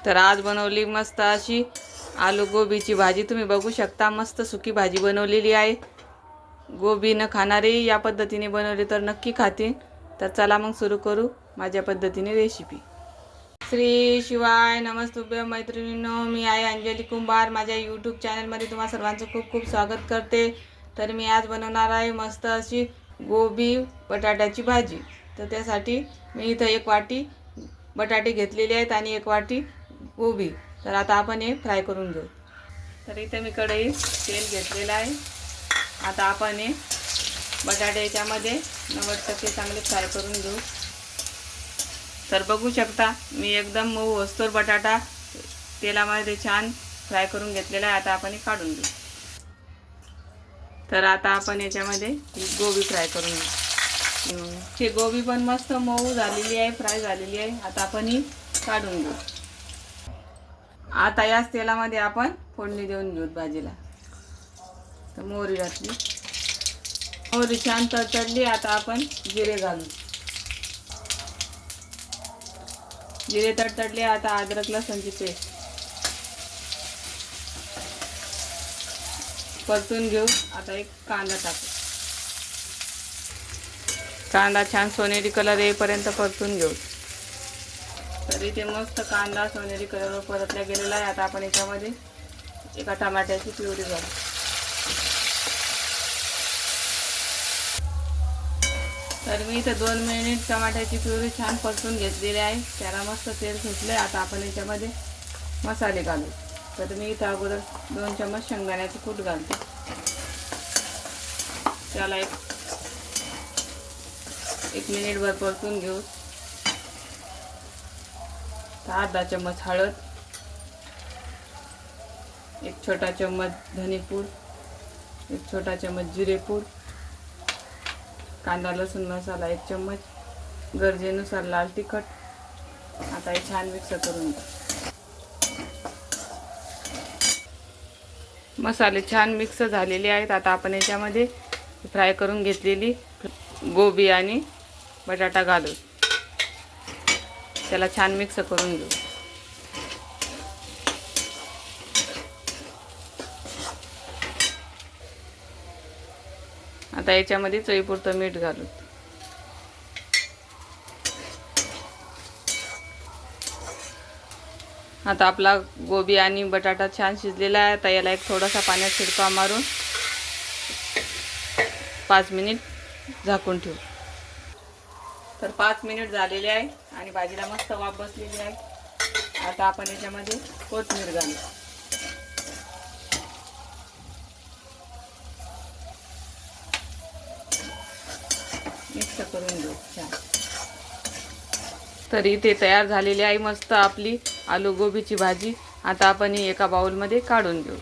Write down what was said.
तर आज बनवली मस्त अशी आलू गोबीची भाजी। तुम्ही बघू शकता मस्त सुकी भाजी बनवलेली आहे। गोबी न खाणारे या पद्धतीने बनवले तर नक्की खातील। तर चला मग सुरू करू माझ्या पद्धतीने रेसिपी। श्री शिवाय नमस्तुभ्य मैत्रिणींनो, मी आहे अंजली कुंभार। माझ्या यूट्यूब चॅनलमध्ये तुम्हा सर्वांचं खूप खूप स्वागत करते। तर मी आज बनवणार आहे मस्त अशी गोबी बटाट्याची भाजी। तर त्यासाठी मी इथं 1 वाटी बटाटे घेतलेले आहेत आणि 1 वाटी गोबी। तर आता आपण हे फ्राय करून घेऊ। तर इथे मी कढईत तेल घेतलेलं आहे। आता आपण हे बटाटे याच्यामध्ये 90% चांगले फ्राय करून घेऊ। तर बघू शकता मी एकदम मऊ होस्तोर बटाटा तेलामध्ये छान फ्राय करून घेतलेला आहे। आता आपण हे काढून घेऊ। तर आता आपण याच्यामध्ये ही गोबी फ्राय करून घेऊ। ही गोबी पण मस्त मऊ झालेली आहे, फ्राय झालेली आहे। आता आपण ही काढून घेऊ। आता याच तेलामध्ये आपण फोडणी देऊन घेऊ भाजीला। तर मोहरी घातली, मोहरी छान तडतडली। आता आपण जिरे घालू। जिरे तडतडले। आता अद्रक लसूणची पेस्ट परतून घेऊ। आता एक कांदा टाकू। कांदा छान सोनेरी कलर येईपर्यंत परतून घेऊ। तर इथे मस्त कांदा सोनेरी कलरवर परतला गेलेला आहे। आता आपण याच्यामध्ये एका टमाट्याची प्युरी घालू। तर मी इथे 2 मिनिट टमाट्याची प्युरी छान परतून घेतलेली आहे। त्याला मस्त तेल सुटले। आता आपण याच्यामध्ये मसाले घालू। तर मी इथे अगोदर 2 चम्मच शेंगदाण्याचे कूट घालते। त्याला एक मिनिटभर परतून घेऊ। अर्धा चम्मच हळद, 1 छोटा चम्मच धनेपूड, 1 छोटा चम्मच जिरेपूड, कांदा लसूण मसाला 1 चम्मच, गरजेनुसार लाल तिखट। आता हे छान मिक्स करून घेऊ। मसाले छान मिक्स झालेले आहेत। आता आपण याच्यामध्ये फ्राय करून घेतलेली गोबी आणि बटाटा घालू। त्याला छान मिक्स करून घेऊ। आता याच्यामध्ये चवीपुरतं मीठ घालू। आता आपला गोबी आणि बटाटा छान शिजलेला आहे। आता याला एक थोडासा पाण्यात शिडकावा मारून 5 मिनिट झाकून ठेवू। तर 5 मिनिट झालेले आहे आणि भाजीला मस्त वाफ बसलेली आहे। आता आपण याच्यामध्ये कोथिंबीर घालू। मिक्स करून घेऊ छान। तर इथे तयार झालेली आहे मस्त आपली आलू गोबीची भाजी। आता आपण ही एका बाउलमध्ये काढून घेऊ।